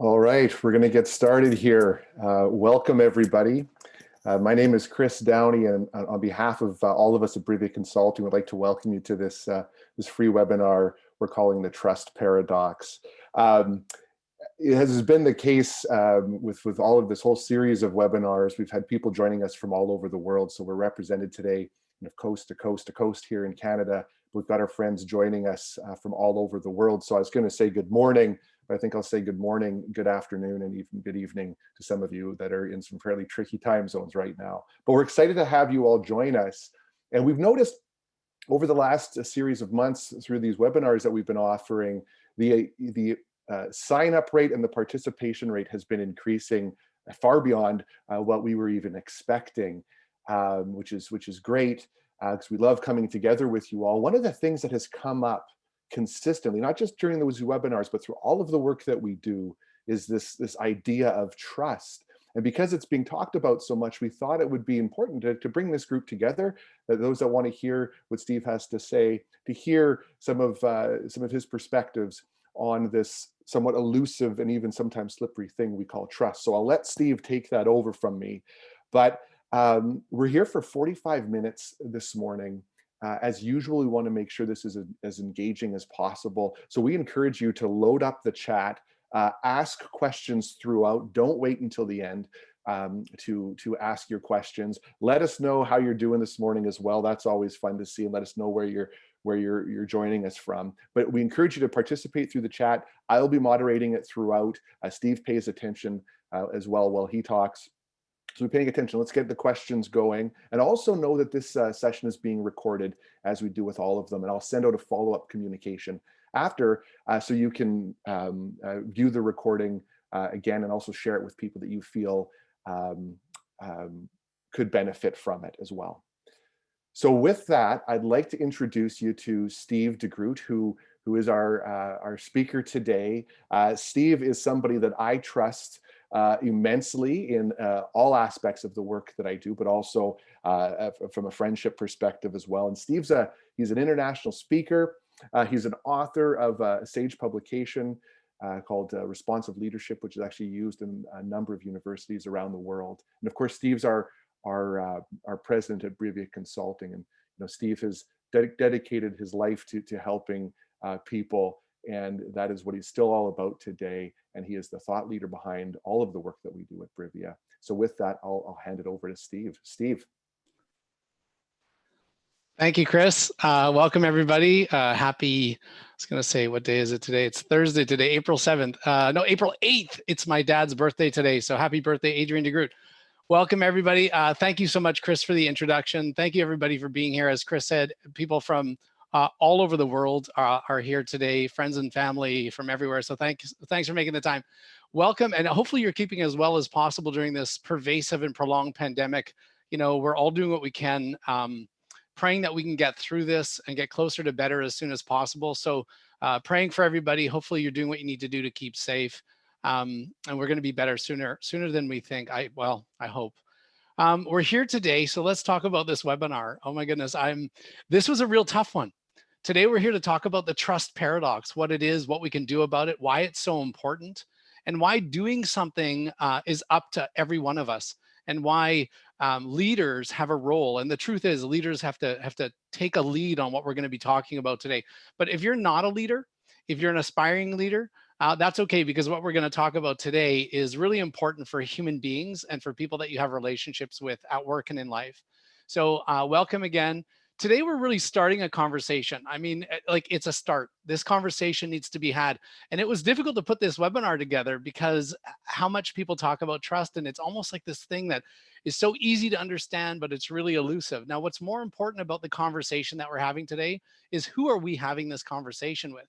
All right, we're going to get started here. Welcome, everybody. My name is Chris Downey, and on behalf of all of us at Brivia Consulting, we'd like to welcome you to this free webinar we're calling the Trust Paradox. It has been the case with all of this whole series of webinars. We've had people joining us from all over the world, so we're represented today coast to coast to coast here in Canada. We've got our friends joining us from all over the world. So I was going to say good morning, but I think I'll say good morning, good afternoon, and even good evening to some of you that are in some fairly tricky time zones right now. But we're excited to have you all join us. And we've noticed over the last series of months through these webinars that we've been offering, the sign-up rate and the participation rate has been increasing far beyond what we were even expecting, which is great because we love coming together with you all. One of the things that has come up consistently, not just during those webinars, but through all of the work that we do, is this idea of trust. And because it's being talked about so much, we thought it would be important to bring this group together, those that want to hear what Steve has to say, to hear some of his perspectives on this somewhat elusive and even sometimes slippery thing we call trust. So I'll let Steve take that over from me. But we're here for 45 minutes this morning. As usual, we want to make sure this is as engaging as possible. So we encourage you to load up the chat, ask questions throughout. Don't wait until the end to ask your questions. Let us know how you're doing this morning as well. That's always fun to see, and let us know where you're joining us from. But we encourage you to participate through the chat. I'll be moderating it throughout. Steve pays attention as well while he talks. So we're paying attention. Let's get the questions going. And also know that this session is being recorded, as we do with all of them. And I'll send out a follow-up communication after so you can view the recording again and also share it with people that you feel could benefit from it as well. So with that, I'd like to introduce you to Steve Groot, who is our speaker today. Steve is somebody that I trust immensely in all aspects of the work that I do, but also from a friendship perspective as well. And he's an international speaker. He's an author of a Sage publication called Responsive Leadership, which is actually used in a number of universities around the world. And of course, Steve's our president at Brivia Consulting, and Steve has dedicated his life to helping people. And that is what he's still all about today. And he is the thought leader behind all of the work that we do at Brivia. So with that, I'll hand it over to Steve. Steve. Thank you, Chris. Welcome, everybody. Happy, I was going to say, what day is it today? It's Thursday today, April 7th. No, April 8th. It's my dad's birthday today. So happy birthday, Adrian de Groot. Welcome, everybody. Thank you so much, Chris, for the introduction. Thank you, everybody, for being here. As Chris said, people from all over the world are here today, friends and family from everywhere. So thanks for making the time. Welcome, and hopefully you're keeping as well as possible during this pervasive and prolonged pandemic. We're all doing what we can, praying that we can get through this and get closer to better as soon as possible. So praying for everybody. Hopefully you're doing what you need to do to keep safe. And we're going to be better sooner than we think. I hope. We're here today, so let's talk about this webinar. Oh my goodness, this was a real tough one. Today, we're here to talk about the trust paradox, what it is, what we can do about it, why it's so important, and why doing something is up to every one of us, and why leaders have a role. And the truth is, leaders have to take a lead on what we're going to be talking about today. But if you're not a leader, if you're an aspiring leader, that's okay, because what we're going to talk about today is really important for human beings and for people that you have relationships with at work and in life. So welcome again. Today, we're really starting a conversation. I mean, like, it's a start. This conversation needs to be had. And it was difficult to put this webinar together because how much people talk about trust, and it's almost like this thing that is so easy to understand, but it's really elusive. Now, what's more important about the conversation that we're having today is, who are we having this conversation with?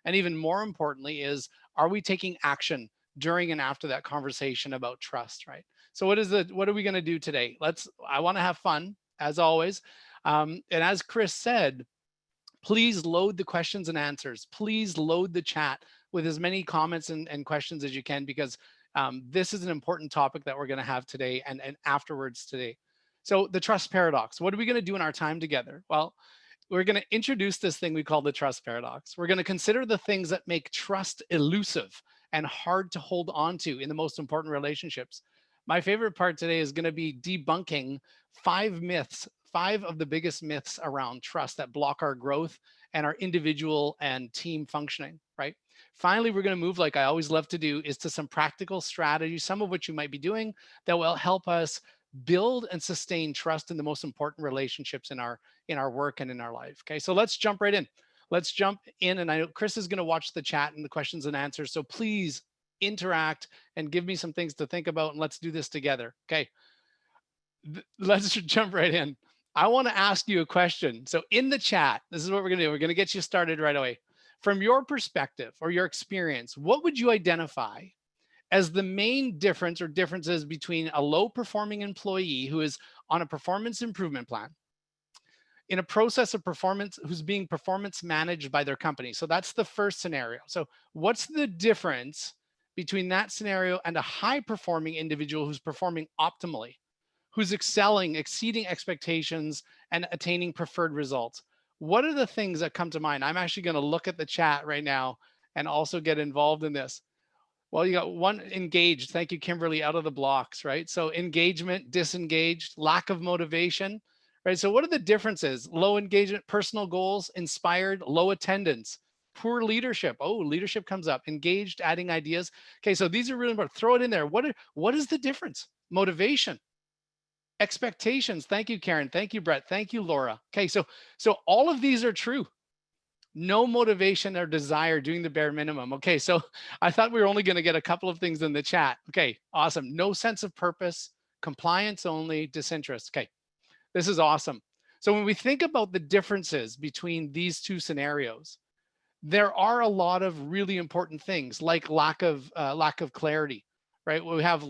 And even more importantly is, are we taking action during and after that conversation about trust, right? So what are we going to do today? I want to have fun, as always. And as Chris said, please load the questions and answers. Please load the chat with as many comments and questions as you can, because this is an important topic that we're going to have today and afterwards today. So the trust paradox, what are we going to do in our time together? Well, we're going to introduce this thing we call the trust paradox. We're going to consider the things that make trust elusive and hard to hold on to in the most important relationships. My favorite part today is going to be debunking 5 myths, 5 of the biggest myths around trust that block our growth and our individual and team functioning, right? Finally, we're going to move, like I always love to do, is to some practical strategies, some of which you might be doing that will help us build and sustain trust in the most important relationships in our work and in our life. Okay, so let's jump right in. Let's jump in, and I know Chris is going to watch the chat and the questions and answers, so please interact and give me some things to think about, and let's do this together. Okay, let's jump right in. I want to ask you a question. So in the chat, this is what we're going to do. We're going to get you started right away. From your perspective or your experience, what would you identify as the main difference or differences between a low performing employee who is on a performance improvement plan in a process of performance, who's being performance managed by their company? So that's the first scenario. So what's the difference between that scenario and a high performing individual who's performing optimally, who's excelling, exceeding expectations, and attaining preferred results? What are the things that come to mind? I'm actually going to look at the chat right now and also get involved in this. Well, you got one: engaged. Thank you, Kimberly, out of the blocks, right? So engagement, disengaged, lack of motivation, right? So what are the differences? Low engagement, personal goals, inspired, low attendance, poor leadership. Oh, leadership comes up. Engaged, adding ideas. Okay, so these are really important. Throw it in there. What is the difference? Motivation, expectations. Thank you, Karen. Thank you, Brett. Thank you, Laura. Okay, so all of these are true. No motivation or desire, doing the bare minimum. Okay, so I thought we were only going to get a couple of things in the chat. Okay, awesome. No sense of purpose, compliance only, disinterest. Okay, this is awesome. So when we think about the differences between these two scenarios, there are a lot of really important things, like lack of clarity, right? We have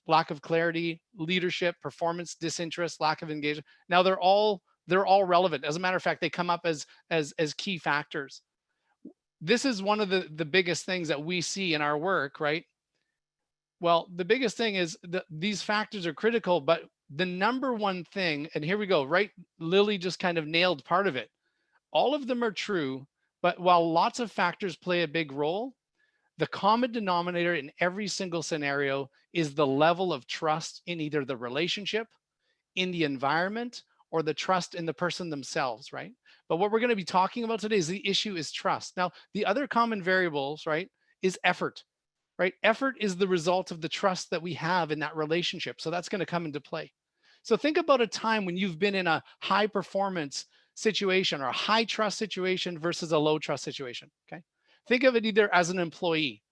lack of clarity, leadership, performance, disinterest, lack of engagement. Now they're all relevant. As a matter of fact, they come up as key factors. This is one of the biggest things that we see in our work, right? Well, the biggest thing is that these factors are critical, but the number one thing, and here we go, right? Lily just kind of nailed part of it. All of them are true, but while lots of factors play a big role, the common denominator in every single scenario is the level of trust in either the relationship, in the environment, or the trust in the person themselves, right? But what we're going to be talking about today is the issue is trust. Now, the other common variables, right, is effort, right? Effort is the result of the trust that we have in that relationship. So that's going to come into play. So think about a time when you've been in a high performance situation or a high trust situation versus a low trust situation, okay? Think of it either as an employee.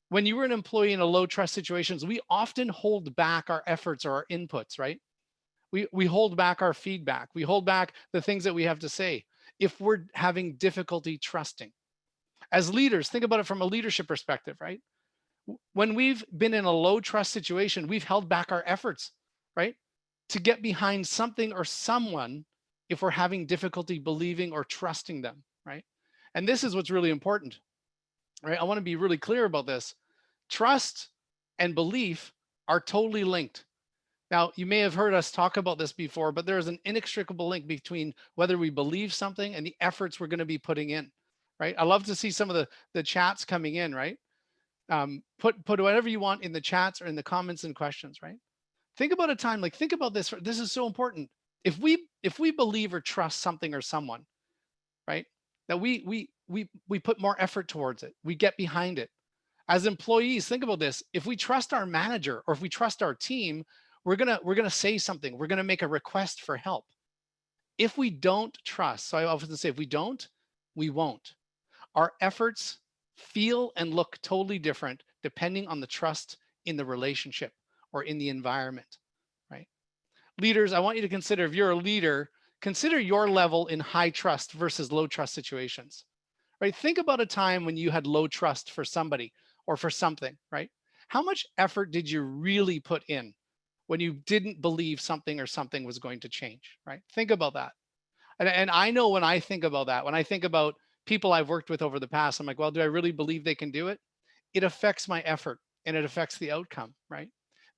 When you were an employee in a low trust situations, we often hold back our efforts or our inputs, right? We hold back our feedback. We hold back the things that we have to say if we're having difficulty trusting. As leaders, think about it from a leadership perspective, right? When we've been in a low trust situation, we've held back our efforts, right? To get behind something or someone if we're having difficulty believing or trusting them, right? And this is what's really important, right? I want to be really clear about this. Trust and belief are totally linked. Now, you may have heard us talk about this before, but there is an inextricable link between whether we believe something and the efforts we're going to be putting in, right? I love to see some of the chats coming in, right? Put whatever you want in the chats or in the comments and questions, right? Think about a time, like think about this. This is so important. If we believe or trust something or someone, right? That we put more effort towards it. We get behind it. As employees, think about this. If we trust our manager or if we trust our team, we're gonna say something. We're gonna make a request for help. If we don't trust, so I often say, if we don't, we won't. Our efforts feel and look totally different depending on the trust in the relationship or in the environment, right? Leaders, I want you to consider, if you're a leader, consider your level in high trust versus low trust situations, right? Think about a time when you had low trust for somebody or for something, right? How much effort did you really put in when you didn't believe something or something was going to change, right? Think about that. And I know when I think about that, when I think about people I've worked with over the past, I'm like, well, do I really believe they can do it? It affects my effort and it affects the outcome, right?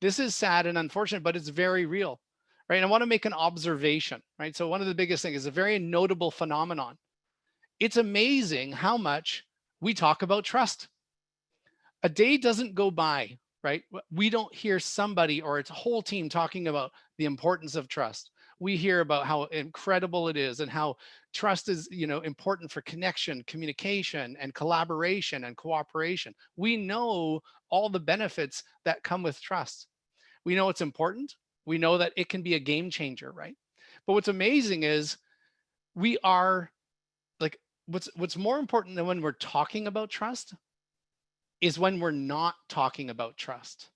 This is sad and unfortunate, but it's very real, right? And I want to make an observation, right? So one of the biggest things is a very notable phenomenon. It's amazing how much we talk about trust. A day doesn't go by, right? We don't hear somebody or its whole team talking about the importance of trust. We hear about how incredible it is and how trust is, important for connection, communication, and collaboration and cooperation. We know all the benefits that come with trust. We know it's important. We know that it can be a game changer, right? But what's amazing is we are like what's more important than when we're talking about trust is when we're not talking about trust.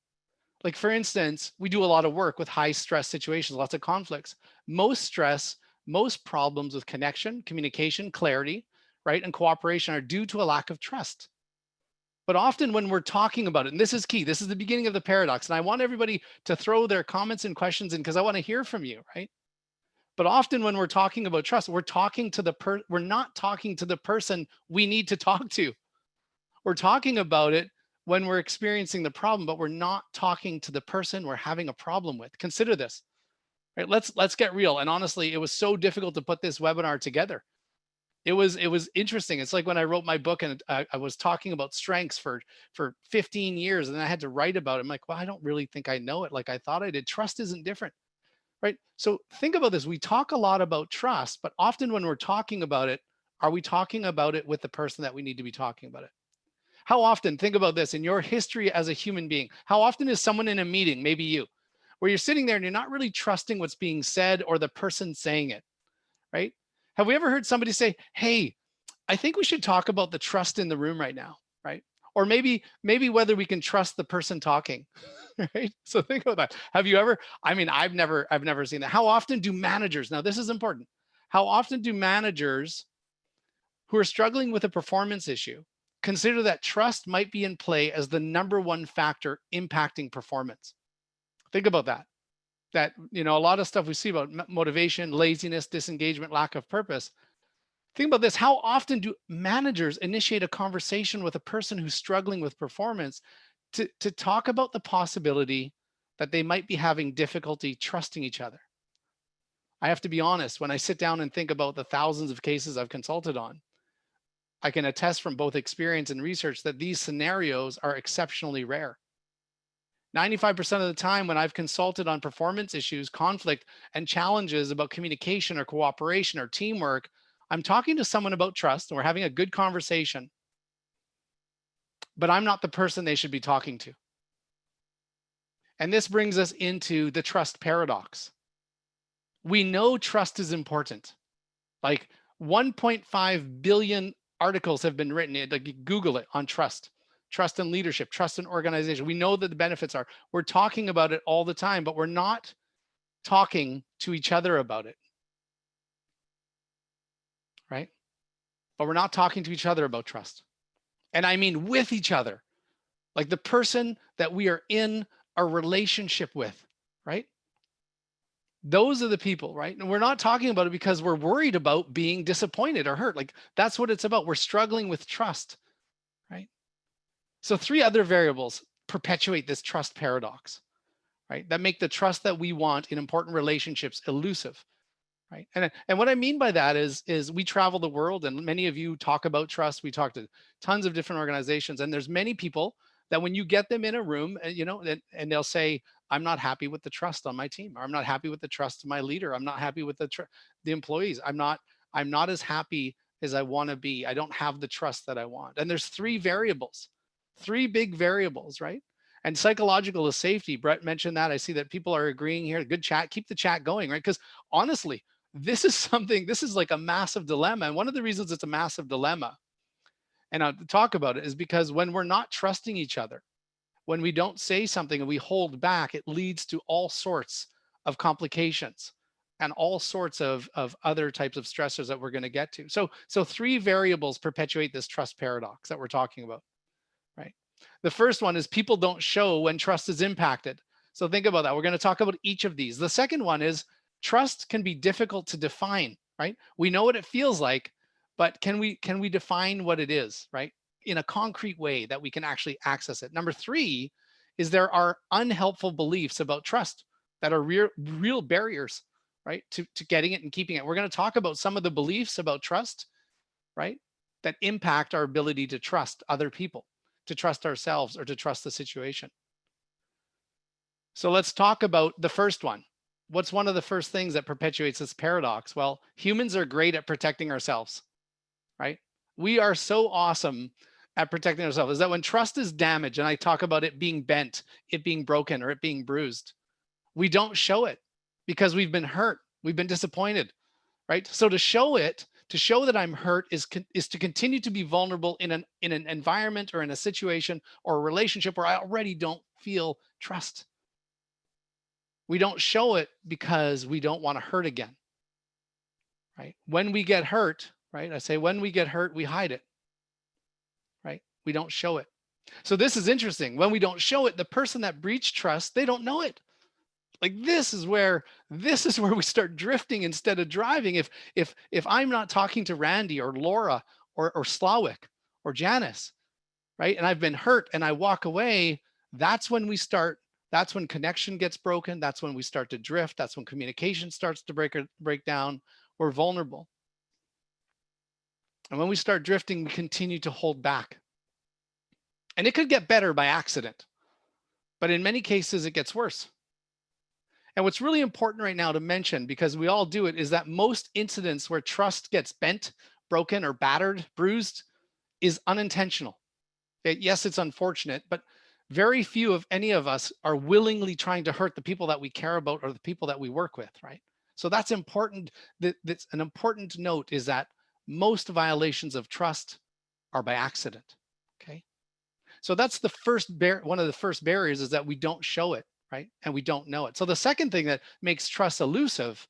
Like, for instance, we do a lot of work with high stress situations, lots of conflicts. Most stress, most problems with connection, communication, clarity, right, and cooperation are due to a lack of trust. But often when we're talking about it, and this is key, this is the beginning of the paradox, and I want everybody to throw their comments and questions in because I want to hear from you, right? But often when we're talking about trust, we're not talking to the person we need to talk to. We're talking about it when we're experiencing the problem, but we're not talking to the person we're having a problem with. Consider this, right? Let's get real. And honestly, it was so difficult to put this webinar together. It was interesting. It's like when I wrote my book and I was talking about strengths for 15 years, and then I had to write about it. I'm like, well, I don't really think I know it like I thought I did. Trust isn't different, right? So think about this. We talk a lot about trust, but often when we're talking about it, are we talking about it with the person that we need to be talking about it? How often, think about this, in your history as a human being, how often is someone in a meeting, maybe you, where you're sitting there and you're not really trusting what's being said or the person saying it, right? Have we ever heard somebody say, hey, I think we should talk about the trust in the room right now, right? Or maybe whether we can trust the person talking, right? So think about that. Have you ever, I mean, I've never seen that. How often do managers, now this is important, how often do managers who are struggling with a performance issue consider that trust might be in play as the number one factor impacting performance? Think about that. A lot of stuff we see about motivation, laziness, disengagement, lack of purpose. Think about this. How often do managers initiate a conversation with a person who's struggling with performance to talk about the possibility that they might be having difficulty trusting each other? I have to be honest, when I sit down and think about the thousands of cases I've consulted on, I can attest from both experience and research that these scenarios are exceptionally rare. 95% of the time when I've consulted on performance issues, conflict, and challenges about communication or cooperation or teamwork, I'm talking to someone about trust and we're having a good conversation, but I'm not the person they should be talking to. And this brings us into the trust paradox. We know trust is important. Like 1.5 billion articles have been written. Like, Google it on trust and leadership, trust and organization. We know that the benefits are. We're talking about it all the time, but we're not talking to each other about it, right? But we're not talking to each other about trust. And I mean with each other, like the person that we are in a relationship with, right? Those are the people, right? And we're not talking about it because we're worried about being disappointed or hurt. Like, that's what it's about. We're struggling with trust, right? So 3 other variables perpetuate this trust paradox, right? That make the trust that we want in important relationships elusive, right? And what I mean by that is we travel the world, and many of you talk about trust. We talk to tons of different organizations, and there's many people that when you get them in a room, and they'll say, I'm not happy with the trust on my team, or I'm not happy with the trust of my leader. I'm not happy with the employees. I'm not as happy as I want to be. I don't have the trust that I want. And there's 3 variables, 3 big variables, right? And psychological is safety. Brett mentioned that. I see that people are agreeing here. Good chat. Keep the chat going, right? Because honestly, this is like a massive dilemma. And one of the reasons it's a massive dilemma, and I'll talk about it, is because when we're not trusting each other, when we don't say something and we hold back, it leads to all sorts of complications and all sorts of other types of stressors that we're going to get to. So 3 variables perpetuate this trust paradox that we're talking about, right? The first one is people don't show when trust is impacted. So think about that. We're going to talk about each of these. The second one is trust can be difficult to define, right? We know what it feels like, but can we define what it is, right? In a concrete way that we can actually access it. Number 3 is there are unhelpful beliefs about trust that are real barriers, right, to getting it and keeping it. We're going to talk about some of the beliefs about trust, right, that impact our ability to trust other people, to trust ourselves or to trust the situation. So let's talk about the first one. What's one of the first things that perpetuates this paradox? Well, humans are great at protecting ourselves, right? We are so awesome at protecting ourselves is that when trust is damaged, and I talk about it being bent, it being broken, or it being bruised, we don't show it because we've been hurt, we've been disappointed, right? So to show it, to show that I'm hurt is to continue to be vulnerable in an environment or in a situation or a relationship where I already don't feel trust. We don't show it because we don't want to hurt again, right? When we get hurt, right? I say when we get hurt, we hide it, right? We don't show it. So this is interesting. When we don't show it, the person that breached trust, they don't know it. Like this is where we start drifting instead of driving. If I'm not talking to Randy or Laura or Slawick or Janice, right? And I've been hurt and I walk away, that's when we start, that's when connection gets broken. That's when we start to drift. That's when communication starts to break down. We're vulnerable. And when we start drifting, we continue to hold back. And it could get better by accident, but in many cases it gets worse. And what's really important right now to mention, because we all do it, is that most incidents where trust gets bent, broken, or battered, bruised, is unintentional. Yes, it's unfortunate, but very few of any of us are willingly trying to hurt the people that we care about or the people that we work with, right? So that's important. That's an important note, is that most violations of trust are by accident, okay? So that's the first one of the first barriers, is that we don't show it, right? And we don't know it. So the second thing that makes trust elusive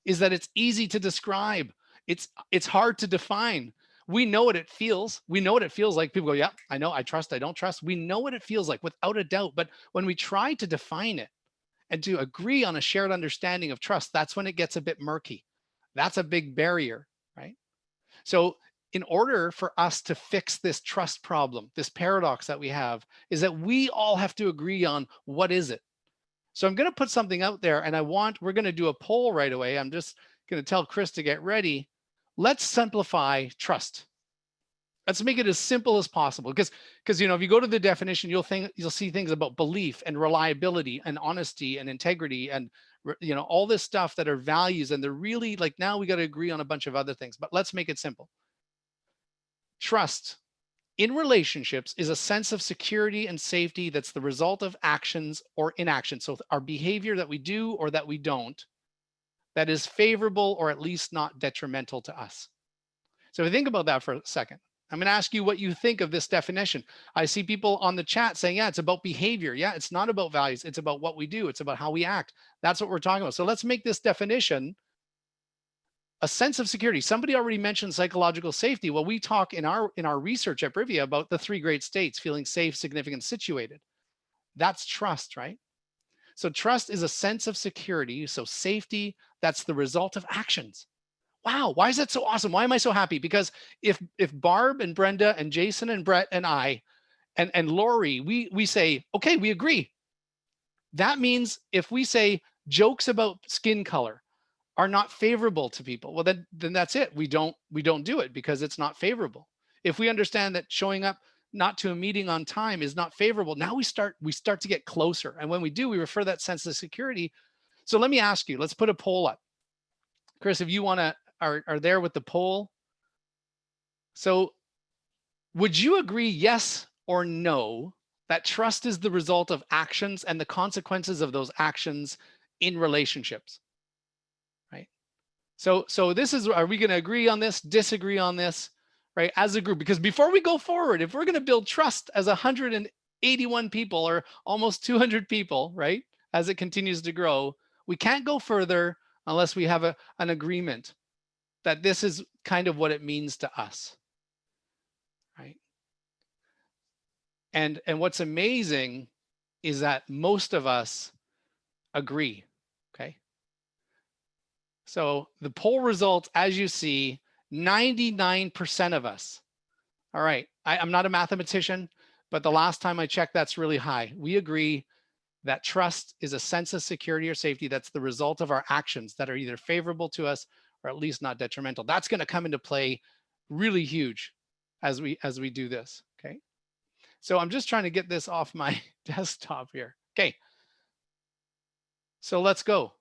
is that it's easy to describe. It's hard to define. We know what it feels. We know what it feels like. People go, yeah, I know, I trust, I don't trust. We know what it feels like without a doubt. But when we try to define it and to agree on a shared understanding of trust, that's when it gets a bit murky. That's a big barrier, right? So in order for us to fix this trust problem, this paradox that we have, is that we all have to agree on what is it. So I'm going to put something out there, and we're going to do a poll right away. I'm just going to tell Chris to get ready. Let's simplify trust. Let's make it as simple as possible, because if you go to the definition, you'll see things about belief and reliability and honesty and integrity and all this stuff that are values, and they're really like, now we got to agree on a bunch of other things, but let's make it simple. Trust in relationships is a sense of security and safety that's the result of actions or inaction. So our behavior that we do or that we don't, that is favorable or at least not detrimental to us. So if you think about that for a second, I'm going to ask you what you think of this definition. I see people on the chat saying, yeah, it's about behavior. Yeah, it's not about values. It's about what we do. It's about how we act. That's what we're talking about. So let's make this definition a sense of security. Somebody already mentioned psychological safety. Well, we talk in our research at Brivia about the 3 great states: feeling safe, significant, situated. That's trust, right? So trust is a sense of security. So safety, that's the result of actions. Wow, why is that so awesome? Why am I so happy? Because if Barb and Brenda and Jason and Brett and I and Lori, we say, okay, we agree. That means if we say jokes about skin color are not favorable to people, well, then that's it. We don't do it because it's not favorable. If we understand that showing up not to a meeting on time is not favorable, now we start to get closer. And when we do, we refer that sense of security. So let me ask you, let's put a poll up. Chris, if you want to, are there with the poll. So would you agree, yes or no, that trust is the result of actions and the consequences of those actions in relationships? Right? So this is, are we going to agree on this, disagree on this, right, as a group? Because before we go forward, if we're going to build trust as 181 people or almost 200 people, right, as it continues to grow, we can't go further unless we have an agreement that this is kind of what it means to us, right? And what's amazing is that most of us agree, okay? So the poll results, as you see, 99% of us. All right, I'm not a mathematician, but the last time I checked, that's really high. We agree that trust is a sense of security or safety that's the result of our actions that are either favorable to us or at least not detrimental. That's going to come into play really huge as we do this, okay? So I'm just trying to get this off my desktop here. Okay. So let's go.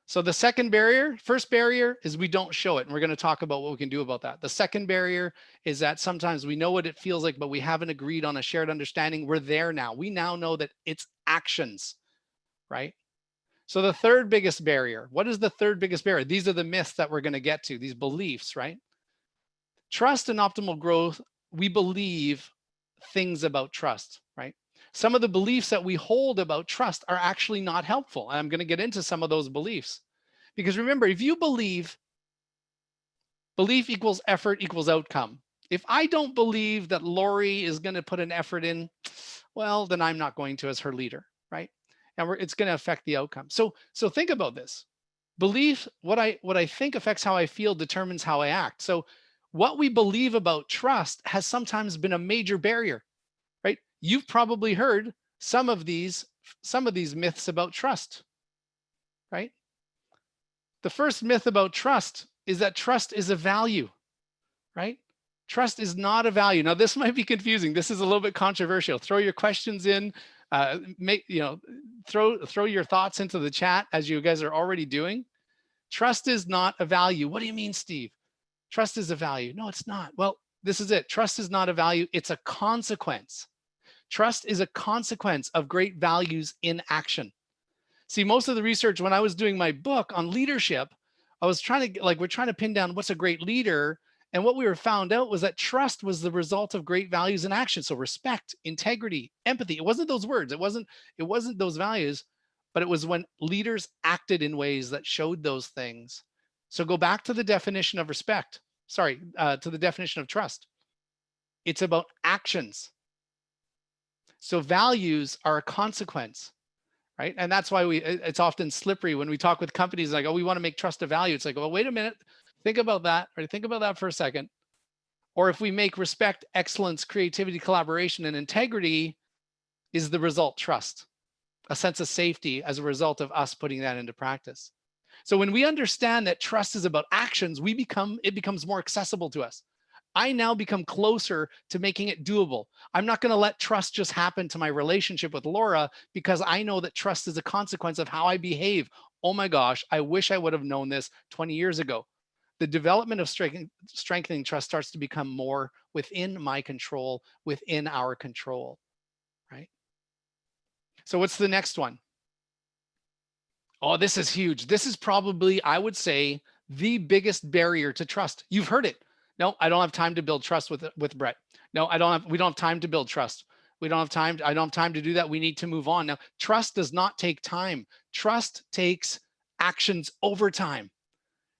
So the second barrier, first barrier is we don't show it. And we're going to talk about what we can do about that. The second barrier is that sometimes we know what it feels like, but we haven't agreed on a shared understanding. We're there now. We now know that it's actions, right? So the third biggest barrier, what is the third biggest barrier? These are the myths that we're going to get to, these beliefs, right? Trust and optimal growth, we believe things about trust, right? Some of the beliefs that we hold about trust are actually not helpful. And I'm going to get into some of those beliefs. Because remember, if you believe equals effort equals outcome. If I don't believe that Lori is going to put an effort in, well, then I'm not going to as her leader, right? And it's going to affect the outcome. So think about this. Belief, what I think affects how I feel determines how I act. So what we believe about trust has sometimes been a major barrier, right? You've probably heard some of these myths about trust, right? The first myth about trust is that trust is a value, right? Trust is not a value. Now, this might be confusing. This is a little bit controversial. Throw your questions in, throw your thoughts into the chat as you guys are already doing. Trust is not a value. What do you mean, Steve? Trust is a value. No, it's not. Well, this is it. Trust is not a value. It's a consequence. Trust is a consequence of great values in action. See, most of the research when I was doing my book on leadership, I was trying to we're trying to pin down what's a great leader. And what we were found out was that trust was the result of great values in action. So respect, integrity, empathy. It wasn't those words. It wasn't those values, but it was when leaders acted in ways that showed those things. So go back to the definition of respect. Sorry, to the definition of trust. It's about actions. So values are a consequence, right? And that's why it's often slippery when we talk with companies like, oh, we want to make trust a value. It's like, well, wait a minute, think about that, or think about that for a second. Or if we make respect, excellence, creativity, collaboration, and integrity, is the result trust, a sense of safety as a result of us putting that into practice. So when we understand that trust is about actions, it becomes more accessible to us. I now become closer to making it doable. I'm not going to let trust just happen to my relationship with Laura because I know that trust is a consequence of how I behave. Oh my gosh, I wish I would have known this 20 years ago. The development of strengthening trust starts to become more within my control, within our control, right? So what's the next one? Oh, this is huge. This is probably, I would say, the biggest barrier to trust. You've heard it. No, I don't have time to build trust with Brett. No, we don't have time to build trust. We don't have time. I don't have time to do that. We need to move on. Now, trust does not take time. Trust takes actions over time,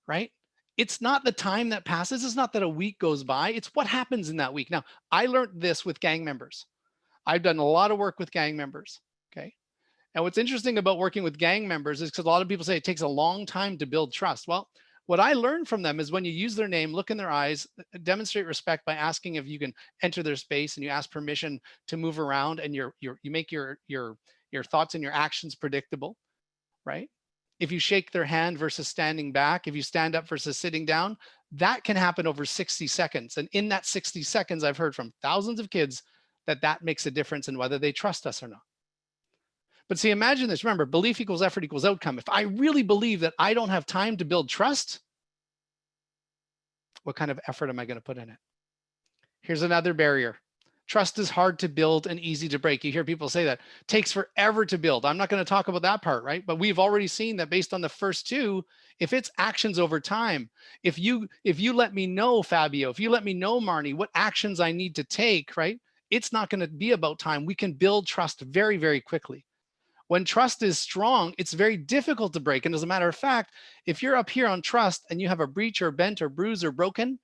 right? It's not the time that passes. It's not that a week goes by. It's what happens in that week. Now, I learned this with gang members. I've done a lot of work with gang members, okay? And what's interesting about working with gang members is because a lot of people say it takes a long time to build trust. Well, what I learned from them is when you use their name, look in their eyes, demonstrate respect by asking if you can enter their space, and you ask permission to move around, and you make your thoughts and your actions predictable, right? If you shake their hand versus standing back, if you stand up versus sitting down, that can happen over 60 seconds. And in that 60 seconds, I've heard from thousands of kids that makes a difference in whether they trust us or not. But see, imagine this. Remember, belief equals effort equals outcome. If I really believe that I don't have time to build trust, what kind of effort am I going to put in it? Here's another barrier. Trust is hard to build and easy to break. You hear people say that. It takes forever to build. I'm not going to talk about that part, right? But we've already seen that based on the first two, if it's actions over time, if you let me know, Fabio, if you let me know, Marnie, what actions I need to take, right? It's not going to be about time. We can build trust very, very quickly. When trust is strong, it's very difficult to break. And as a matter of fact, if you're up here on trust and you have a breach or bent or bruise or broken,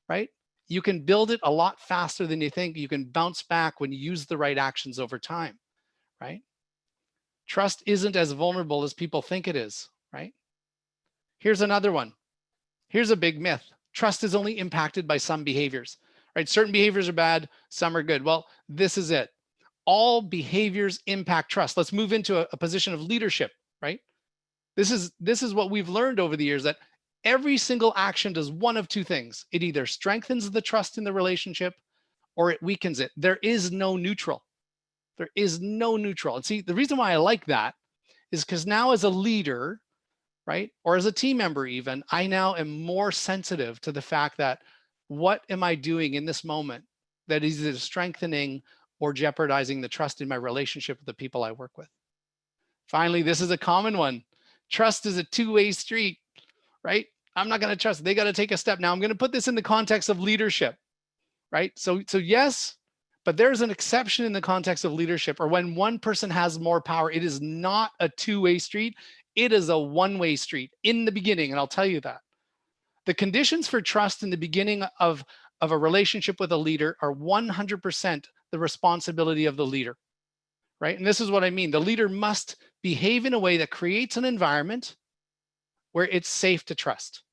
right? You can build it a lot faster than you think. You can bounce back when you use the right actions over time, right? Trust isn't as vulnerable as people think it is, right? Here's another one. Here's a big myth. Trust is only impacted by some behaviors, right? Certain behaviors are bad, some are good. Well, this is it. All behaviors impact trust. Let's move into a position of leadership, right? This is what we've learned over the years, that every single action does one of two things. It either strengthens the trust in the relationship or it weakens it. There is no neutral. There is no neutral. And see, the reason why I like that is because now as a leader, right, or as a team member even, I now am more sensitive to the fact that what am I doing in this moment that is either strengthening or jeopardizing the trust in my relationship with the people I work with. Finally, this is a common one. Trust is a two-way street, right? I'm not going to trust. They got to take a step. Now I'm going to put this in the context of leadership, right? So yes, but there's an exception in the context of leadership, or when one person has more power. It is not a two-way street. It is a one-way street in the beginning, and I'll tell you that. The conditions for trust in the beginning of a relationship with a leader are 100% the responsibility of the leader, right? And this is what I mean. The leader must behave in a way that creates an environment where it's safe to trust,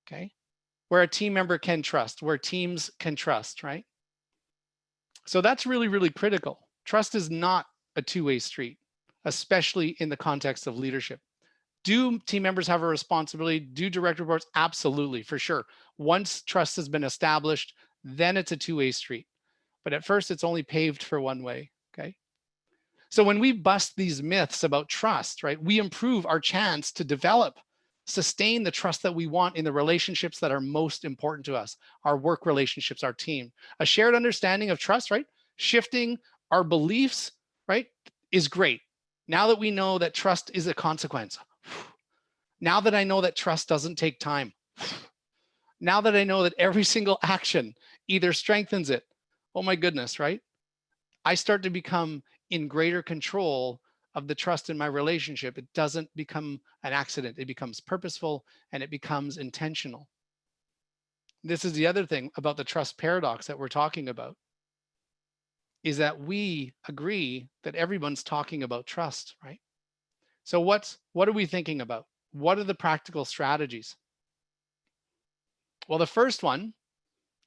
okay? Where a team member can trust, where teams can trust, right? So that's really, really critical. Trust is not a two-way street, especially in the context of leadership. Do team members have a responsibility? Do direct reports? Absolutely, for sure. Once trust has been established, then it's a two-way street. But at first, it's only paved for one way, okay? So when we bust these myths about trust, right, we improve our chance to develop, sustain the trust that we want in the relationships that are most important to us, our work relationships, our team. A shared understanding of trust, right, shifting our beliefs, right, is great. Now that we know that trust is a consequence, now that I know that trust doesn't take time, now that I know that every single action either strengthens it, oh my goodness, right? I start to become in greater control of the trust in my relationship. It doesn't become an accident. It becomes purposeful and it becomes intentional. This is the other thing about the trust paradox that we're talking about, is that we agree that everyone's talking about trust, right? So what are we thinking about? What are the practical strategies? Well, the first one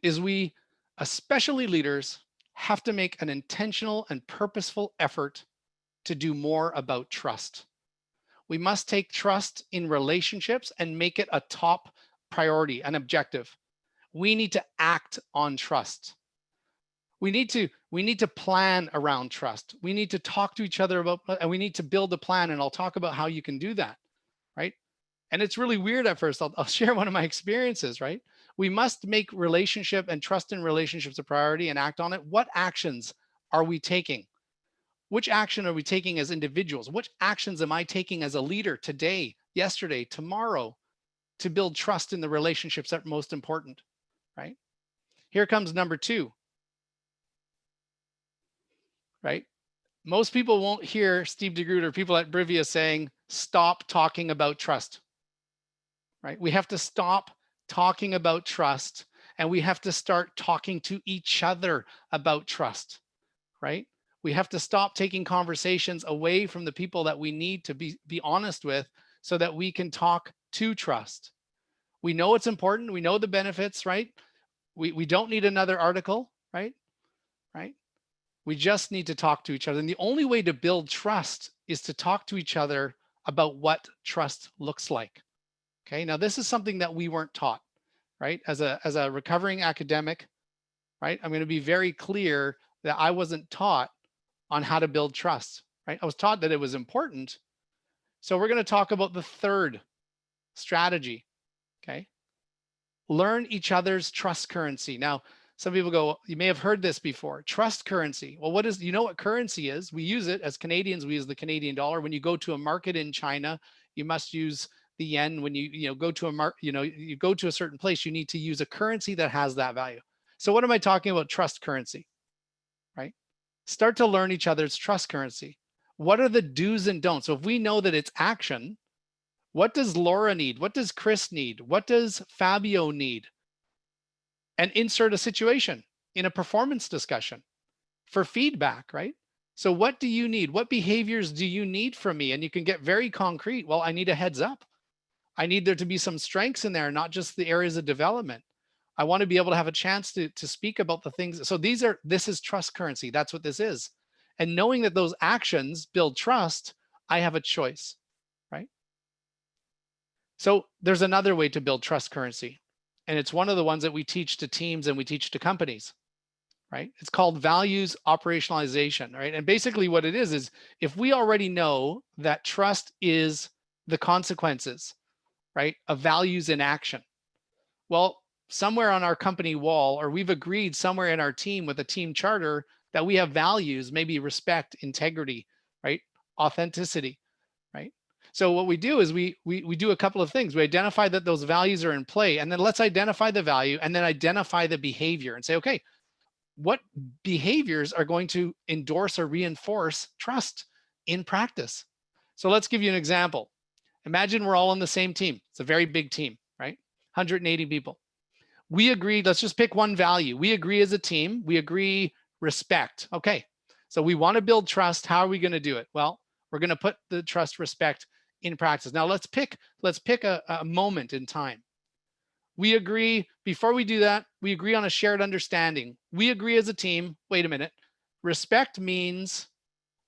is we, especially leaders, have to make an intentional and purposeful effort to do more about trust. We must take trust in relationships and make it a top priority, an objective. We need to act on trust. We need to plan around trust. We need to talk to each other about, and we need to build a plan. And I'll talk about how you can do that, right? And it's really weird at first. I'll share one of my experiences, right? We must make relationship and trust in relationships a priority and act on it. What actions are we taking? Which action are we taking as individuals? Which actions am I taking as a leader today, yesterday, tomorrow to build trust in the relationships that are most important, right? Here comes number two, right? Most people won't hear Steve DeGroot or people at Brivia saying, stop talking about trust, right? We have to stop talking about trust and we have to start talking to each other about trust, right? We have to stop taking conversations away from the people that we need to be honest with so that we can talk to trust. We know it's important. We know the benefits, right? We don't need another article, right? Right? We just need to talk to each other. And the only way to build trust is to talk to each other about what trust looks like. Okay. Now, this is something that we weren't taught, right? As a recovering academic, right? I'm going to be very clear that I wasn't taught on how to build trust, right? I was taught that it was important. So we're going to talk about the third strategy, okay? Learn each other's trust currency. Now, some people go, you may have heard this before, trust currency. Well, what is, you know what currency is? We use it as Canadians, we use the Canadian dollar. When you go to a market in China, you must use the yen. When you go to you go to a certain place, you need to use a currency that has that value. So what am I talking about? Trust currency, right? Start to learn each other's trust currency. What are the do's and don'ts? So if we know that it's action, what does Laura need? What does Chris need? What does Fabio need? And insert a situation in a performance discussion for feedback, right? So what do you need? What behaviors do you need from me? And you can get very concrete. Well, I need a heads up. I need there to be some strengths in there, not just the areas of development. I want to be able to have a chance to speak about the things. So this is trust currency. That's what this is. And knowing that those actions build trust, I have a choice, right? So there's another way to build trust currency. And it's one of the ones that we teach to teams and we teach to companies, right? It's called values operationalization, right? And basically what it is if we already know that trust is the consequences, right, of values in action, well, somewhere on our company wall, or we've agreed somewhere in our team with a team charter that we have values, maybe respect, integrity, right, authenticity, right? So what we do is we do a couple of things. We identify that those values are in play, and then let's identify the value and then identify the behavior and say, okay, what behaviors are going to endorse or reinforce trust in practice? So let's give you an example. Imagine we're all on the same team. It's a very big team, right? 180 people. We agreed, let's just pick one value. We agree as a team, we agree respect. Okay, so we want to build trust. How are we going to do it? Well, we're going to put the trust respect in practice. Now let's pick a moment in time. We agree, before we do that, we agree on a shared understanding. We agree as a team, wait a minute, respect means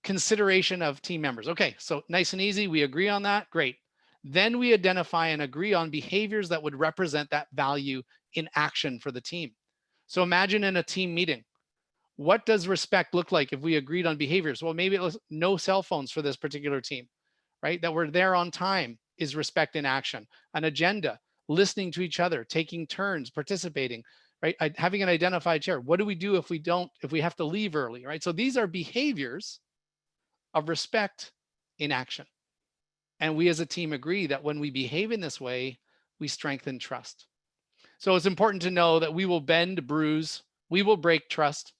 consideration of team members. Okay, so nice and easy, we agree on that, great. Then we identify and agree on behaviors that would represent that value in action for the team. So imagine in a team meeting, what does respect look like if we agreed on behaviors? Well, maybe it was no cell phones for this particular team, right? That we're there on time is respect in action. An agenda, listening to each other, taking turns, participating, right? Having an identified share. What do we do if we have to leave early, right? So these are behaviors of respect in action. And we as a team agree that when we behave in this way, we strengthen trust. So it's important to know that we will bend, bruise, we will break trust,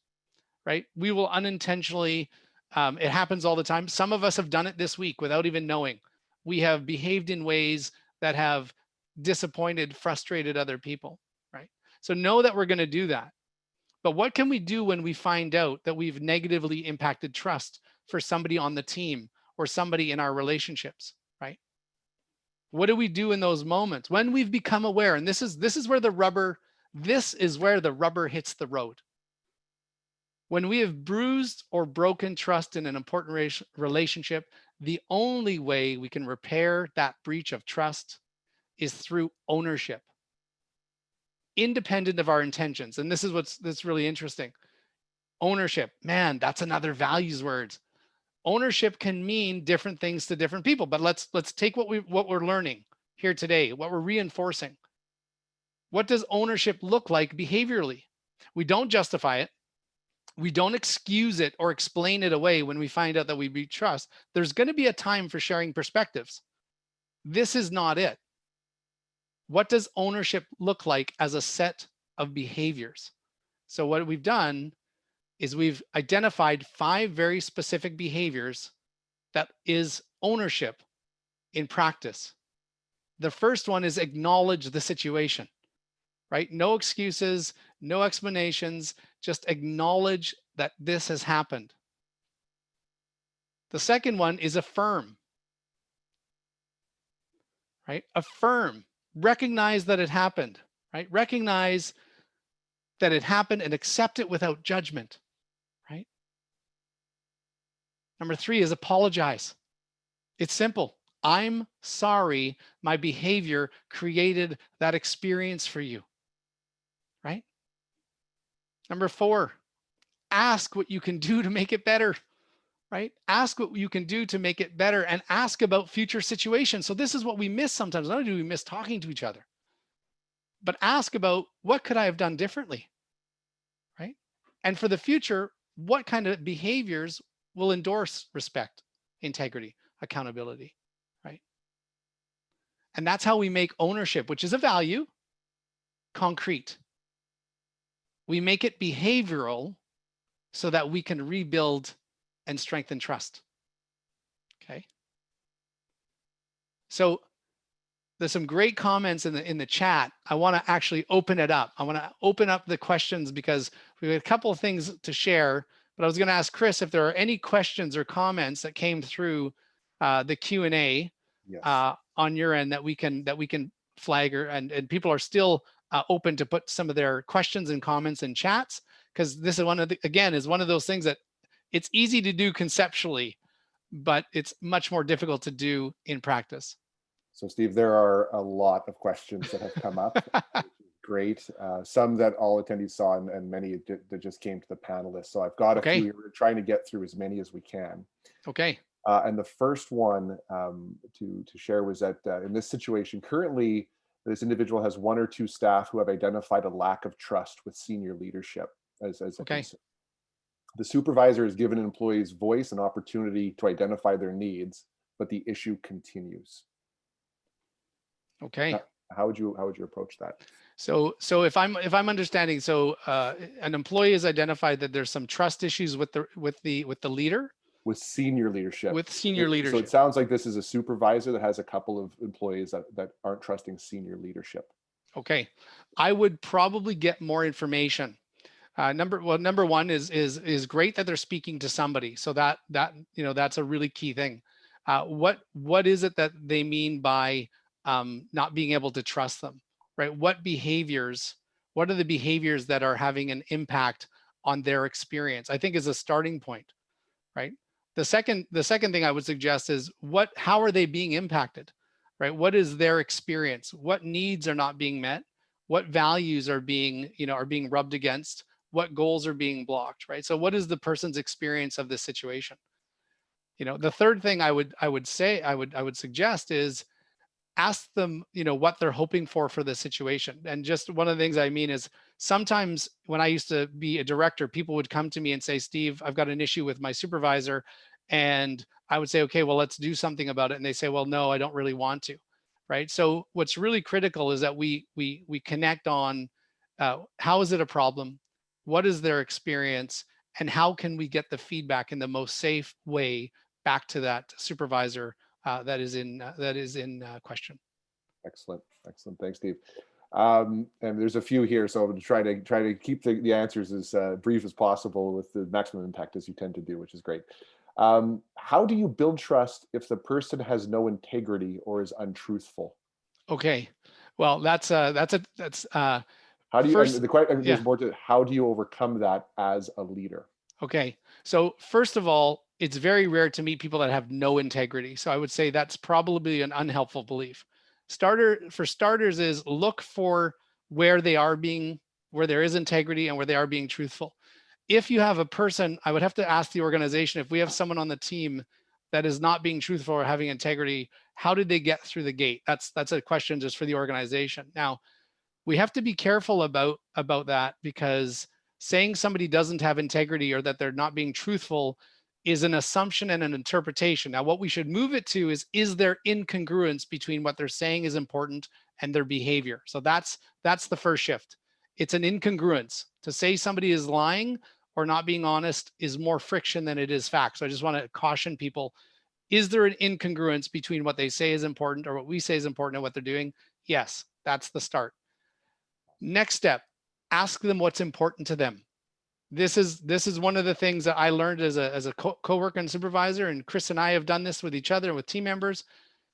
right? We will unintentionally, it happens all the time. Some of us have done it this week without even knowing. We have behaved in ways that have disappointed, frustrated other people, right? So know that we're going to do that. But what can we do when we find out that we've negatively impacted trust for somebody on the team or somebody in our relationships, right? What do we do in those moments when we've become aware? And this is where the rubber hits the road. When we have bruised or broken trust in an important relationship, the only way we can repair that breach of trust is through ownership, independent of our intentions. And this is that's really interesting. Ownership, man, that's another values word. Ownership can mean different things to different people, but let's take what we're learning here today, what we're reinforcing. What does ownership look like behaviorally? We don't justify it. We don't excuse it or explain it away when we find out that we breach trust. There's going to be a time for sharing perspectives. This is not it. What does ownership look like as a set of behaviors? So what we've done is we've identified 5 very specific behaviors that is ownership in practice. The first one is acknowledge the situation, right? No excuses, no explanations, just acknowledge that this has happened. The second one is affirm, right? Affirm, recognize that it happened, right? Recognize that it happened and accept it without judgment, right? Number 3 is apologize. It's simple. I'm sorry my behavior created that experience for you, right? Number 4, ask what you can do to make it better, right? Ask what you can do to make it better and ask about future situations. So this is what we miss sometimes. Not only do we miss talking to each other, but ask about what could I have done differently, right? And for the future, what kind of behaviors will endorse respect, integrity, accountability, right? And that's how we make ownership, which is a value, concrete. We make it behavioral so that we can rebuild and strengthen trust. Okay. So there's some great comments in the chat. I want to actually open it up. I want to open up the questions because we have a couple of things to share. But I was going to ask Chris if there are any questions or comments that came through the Q&A on your end that we can flag, and people are still open to put some of their questions and comments in chats, because this is one of those things that it's easy to do conceptually, but it's much more difficult to do in practice. So Steve, there are a lot of questions that have come up. great. Some that all attendees saw, and many that just came to the panelists. So I've got a few Okay. here. We're trying to get through as many as we can. Okay. And the first one to share was that in this situation, currently, this individual has one or two staff who have identified a lack of trust with senior leadership as a Okay. concern. The supervisor has given employees voice and opportunity to identify their needs, but the issue continues. Okay. How would you approach that? So if I'm understanding, so an employee has identified that there's some trust issues with the leader, With senior leadership. with senior So it leadership. sounds like this is a supervisor that has a couple of employees that aren't trusting senior leadership. Okay. I would probably get more information. Number one is great that they're speaking to somebody. So that that's a really key thing. What is it that they mean by not being able to trust them, right? What are the behaviors that are having an impact on their experience? I think is a starting point, right? The second thing I would suggest is how are they being impacted, right? What is their experience? What needs are not being met? What values are being rubbed against? What goals are being blocked, right? So what is the person's experience of this situation? The third thing I would suggest is ask them, what they're hoping for the situation. And just one of the things I mean is sometimes when I used to be a director, people would come to me and say, Steve, I've got an issue with my supervisor. And I would say, okay, well, let's do something about it. And they say, well, no, I don't really want to. Right. So what's really critical is that we connect on how is it a problem? What is their experience? And how can we get the feedback in the most safe way back to that supervisor that is in question. Excellent. Thanks, Steve. And there's a few here, so I'm going to try to keep the answers as brief as possible with the maximum impact, as you tend to do, which is great. How do you build trust if the person has no integrity or is untruthful? Okay, well, that's how do you? first, And the question, yeah. there's more to how do you overcome that as a leader? Okay, so first of all, it's very rare to meet people that have no integrity. So I would say that's probably an unhelpful belief. For starters is look for where there is integrity and where they are being truthful. If you have a person, I would have to ask the organization, if we have someone on the team that is not being truthful or having integrity, how did they get through the gate? That's a question just for the organization. Now, we have to be careful about that, because saying somebody doesn't have integrity or that they're not being truthful is an assumption and an interpretation. Now, what we should move it to is there incongruence between what they're saying is important and their behavior? So that's the first shift. It's an incongruence. To say somebody is lying or not being honest is more friction than it is fact. So I just want to caution people, is there an incongruence between what they say is important or what we say is important and what they're doing? Yes, that's the start. Next step, ask them what's important to them. This is one of the things that I learned as a co-worker and supervisor, and Chris and I have done this with each other and with team members,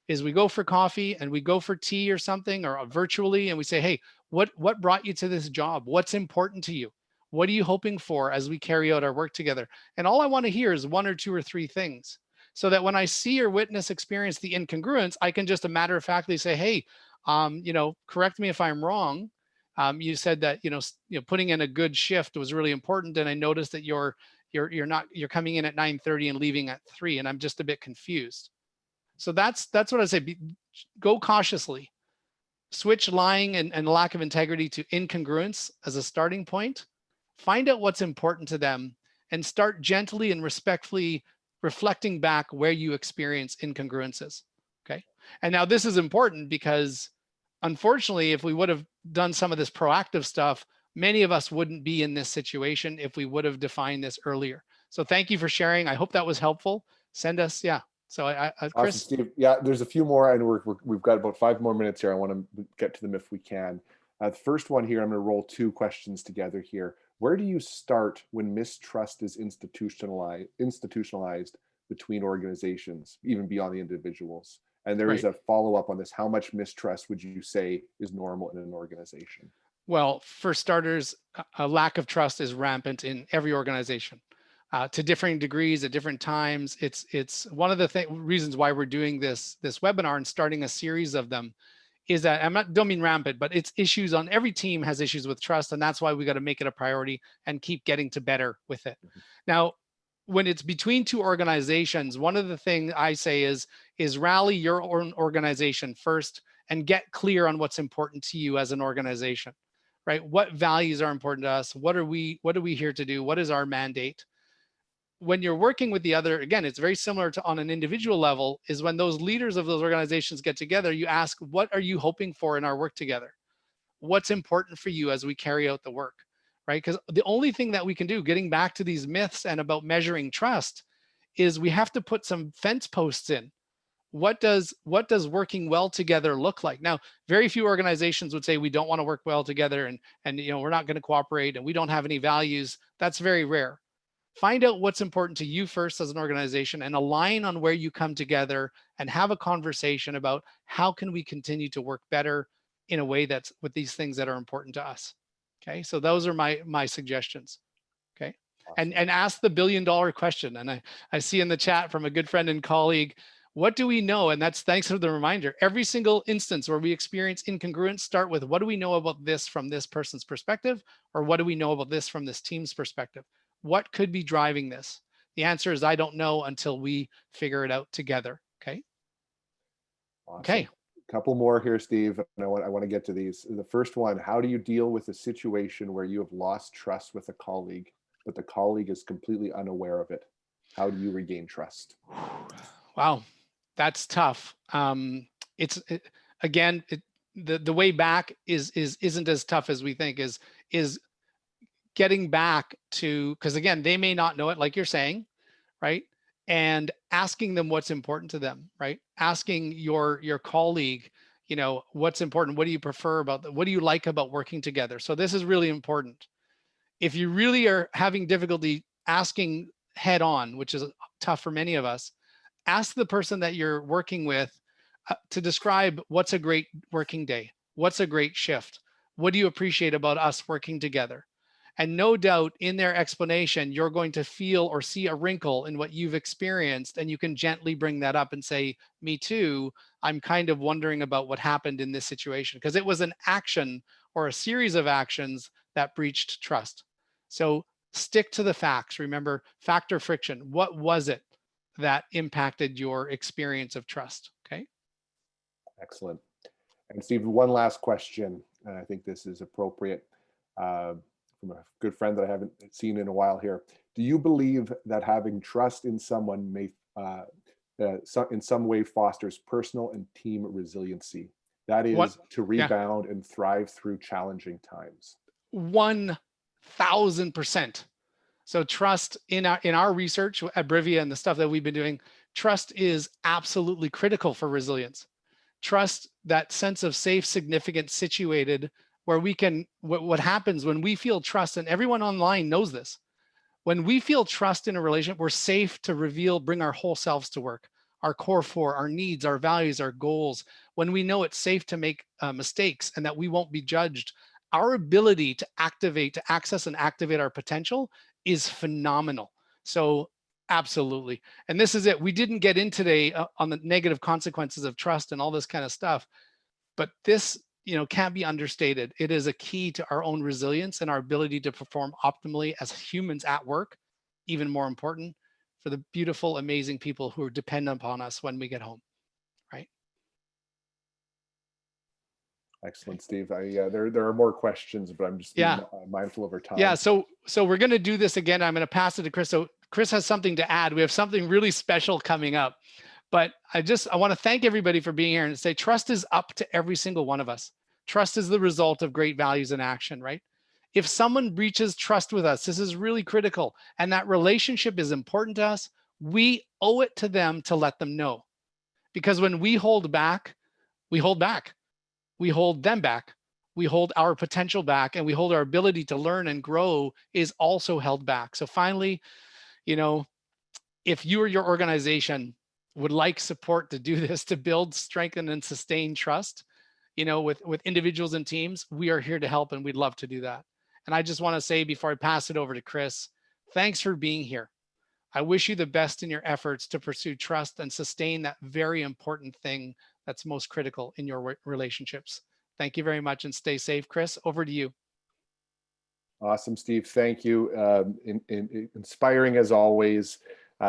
is we go for coffee and we go for tea or something, or virtually, and we say, hey, what brought you to this job? What's important to you? What are you hoping for as we carry out our work together? And all I want to hear is one or two or three things, so that when I see or witness, experience the incongruence, I can just a matter of factly say, hey, correct me if I'm wrong. You said that putting in a good shift was really important, and I noticed that you're coming in at 9:30 and leaving at 3, and I'm just a bit confused. So that's what I say. Go cautiously. Switch lying and lack of integrity to incongruence as a starting point. Find out what's important to them and start gently and respectfully reflecting back where you experience incongruences. Okay. And now this is important because unfortunately, if we would have done some of this proactive stuff, many of us wouldn't be in this situation if we would have defined this earlier. So thank you for sharing. I hope that was helpful. Send us, yeah. So Chris. Awesome, Steve. Yeah, there's a few more, and we've got about 5 more minutes here. I want to get to them if we can. The first one here, I'm going to roll 2 questions together here. Where do you start when mistrust is institutionalized between organizations, even beyond the individuals? And there is a follow-up on this. How much mistrust would you say is normal in an organization? Well, for starters, a lack of trust is rampant in every organization. To differing degrees at different times. It's one of the reasons why we're doing this webinar and starting a series of them is that don't mean rampant, but it's issues on every team has issues with trust. And that's why we got to make it a priority and keep getting to better with it. Now, when it's between two organizations, one of the things I say is rally your own organization first and get clear on what's important to you as an organization, right? What values are important to us? What are we here to do? What is our mandate? When you're working with the other, again, it's very similar to on an individual level, is when those leaders of those organizations get together, you ask, what are you hoping for in our work together? What's important for you as we carry out the work, right? Because the only thing that we can do, getting back to these myths and about measuring trust, is we have to put some fence posts in. What does working well together look like? Now, very few organizations would say we don't want to work well together and we're not going to cooperate and we don't have any values. That's very rare. Find out what's important to you first as an organization and align on where you come together and have a conversation about how can we continue to work better in a way that's with these things that are important to us. Okay, so those are my suggestions. Okay, Awesome. and ask the $1 billion question. And I see in the chat from a good friend and colleague, what do we know? And that's thanks for the reminder. Every single instance where we experience incongruence, start with what do we know about this from this person's perspective, or what do we know about this from this team's perspective? What could be driving this? The answer is I don't know until we figure it out together. Okay. Awesome. Okay. A couple more here, Steve. I want to get to these. The first one, how do you deal with a situation where you have lost trust with a colleague, but the colleague is completely unaware of it? How do you regain trust? Wow, that's tough. Again, the way back isn't as tough as we think. Is getting back to, because again, they may not know it, like you're saying, right? And asking them what's important to them, right? Asking your colleague, what's important, what do you prefer about, what do you like about working together? So this is really important. If you really are having difficulty asking head on, which is tough for many of us, ask the person that you're working with to describe what's a great working day, what's a great shift, what do you appreciate about us working together? And no doubt in their explanation, you're going to feel or see a wrinkle in what you've experienced. And you can gently bring that up and say, me too, I'm kind of wondering about what happened in this situation, because it was an action or a series of actions that breached trust. So stick to the facts. Remember, fact or friction. What was it that impacted your experience of trust? Okay. Excellent. And Steve, one last question, and I think this is appropriate. From a good friend that I haven't seen in a while here. Do you believe that having trust in someone may, in some way, fosters personal and team resiliency? That is to rebound and thrive through challenging times. 1000%. So trust in our research at Brivia and the stuff that we've been doing, trust is absolutely critical for resilience. Trust, that sense of safe, significant, situated, where we can, what happens when we feel trust, and everyone online knows this, when we feel trust in a relationship, we're safe to bring our whole selves to work, our core four, our needs, our values, our goals. When we know it's safe to make mistakes and that we won't be judged, our ability to access and activate our potential is phenomenal. So absolutely. And this is it. We didn't get in today on the negative consequences of trust and all this kind of stuff, but this, can't be understated. It is a key to our own resilience and our ability to perform optimally as humans at work, even more important for the beautiful, amazing people who are dependent upon us when we get home, right? Excellent, Steve. There are more questions, but I'm just being mindful of our time. Yeah, so we're going to do this again. I'm going to pass it to Chris. So Chris has something to add. We have something really special coming up. But I want to thank everybody for being here and say trust is up to every single one of us. Trust is the result of great values and action, right? If someone breaches trust with us, this is really critical, and that relationship is important to us, we owe it to them to let them know. Because when we hold back, we hold back. We hold them back. We hold our potential back, and we hold our ability to learn and grow is also held back. So finally, if you or your organization would like support to do this, to build, strengthen, and sustain trust, with individuals and teams, we are here to help, and we'd love to do that. And I just want to say, before I pass it over to Chris, thanks for being here. I wish you the best in your efforts to pursue trust and sustain that very important thing that's most critical in your relationships. Thank you very much and stay safe. Chris, over to you. Awesome, Steve. Thank you. Inspiring as always.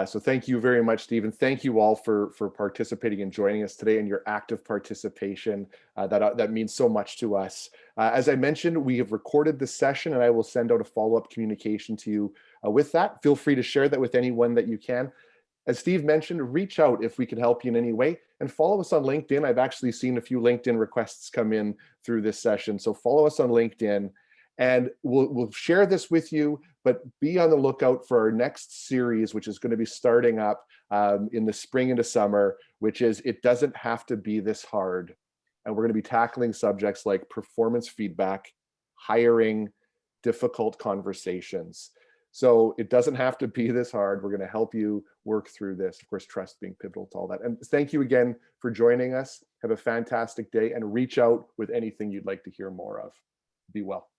So thank you very much, Steve. And thank you all for participating and joining us today and your active participation. That means so much to us. As I mentioned, we have recorded this session and I will send out a follow-up communication to you with that. Feel free to share that with anyone that you can. As Steve mentioned, reach out if we can help you in any way, and follow us on LinkedIn. I've actually seen a few LinkedIn requests come in through this session. So follow us on LinkedIn. And we'll share this with you, but be on the lookout for our next series, which is going to be starting up in the spring into summer, which is It Doesn't Have to Be This Hard. And we're going to be tackling subjects like performance feedback, hiring, difficult conversations. So it doesn't have to be this hard. We're going to help you work through this. Of course, trust being pivotal to all that. And thank you again for joining us. Have a fantastic day and reach out with anything you'd like to hear more of. Be well.